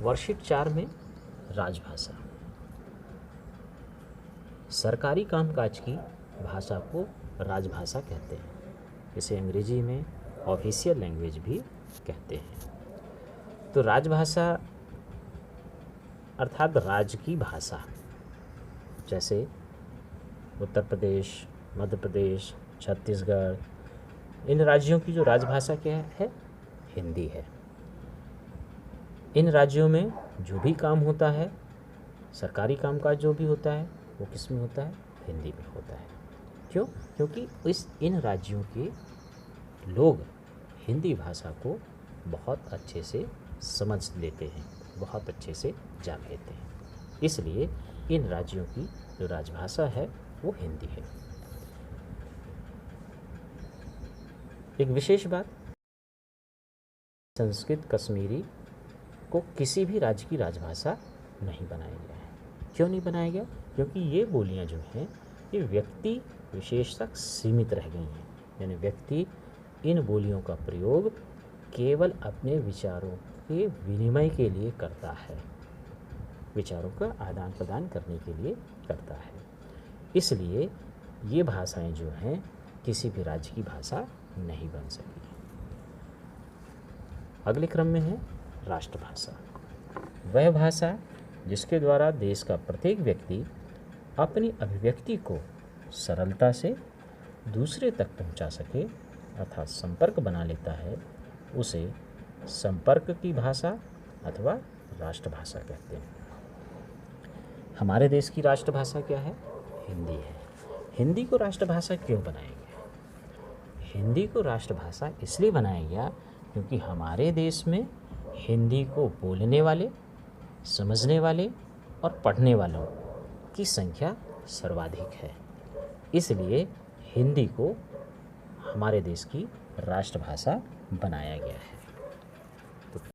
Worksheet 4 में राजभाषा। सरकारी कामकाज की भाषा को राजभाषा कहते हैं। इसे अंग्रेजी में ऑफिशियल लैंग्वेज भी कहते हैं। तो राजभाषा अर्थात राज्य की भाषा, जैसे उत्तर प्रदेश, मध्य प्रदेश, छत्तीसगढ़, इन राज्यों की जो राजभाषा क्या है, हिंदी है। इन राज्यों में जो भी काम होता है, सरकारी कामकाज जो भी होता है, वो किस में होता है, हिंदी में होता है। क्यों? क्योंकि इन राज्यों के लोग हिंदी भाषा को बहुत अच्छे से समझ लेते हैं, बहुत अच्छे से जान लेते हैं, इसलिए इन राज्यों की जो राजभाषा है वो हिंदी है। एक विशेष बात, संस्कृत कश्मीरी को किसी भी राज्य की राजभाषा नहीं बनाया गया है। क्यों नहीं बनाया गया? क्योंकि ये बोलियां जो हैं ये व्यक्ति विशेष तक सीमित रह गई हैं। यानी व्यक्ति इन बोलियों का प्रयोग केवल अपने विचारों के विनिमय के लिए करता है, विचारों का आदान प्रदान करने के लिए करता है। इसलिए ये भाषाएं जो हैं किसी भी राज्य की भाषा नहीं बन सकी। अगले क्रम में है राष्ट्रभाषा। वह भाषा जिसके द्वारा देश का प्रत्येक व्यक्ति अपनी अभिव्यक्ति को सरलता से दूसरे तक पहुंचा सके अर्थात संपर्क बना लेता है, उसे संपर्क की भाषा अथवा राष्ट्रभाषा कहते हैं। हमारे देश की राष्ट्रभाषा क्या है? हिंदी है। हिंदी को राष्ट्रभाषा क्यों बनाया गया? हिंदी को राष्ट्रभाषा इसलिए बनाया गया क्योंकि हमारे देश में हिंदी को बोलने वाले, समझने वाले और पढ़ने वालों की संख्या सर्वाधिक है। इसलिए हिंदी को हमारे देश की राष्ट्रभाषा बनाया गया है।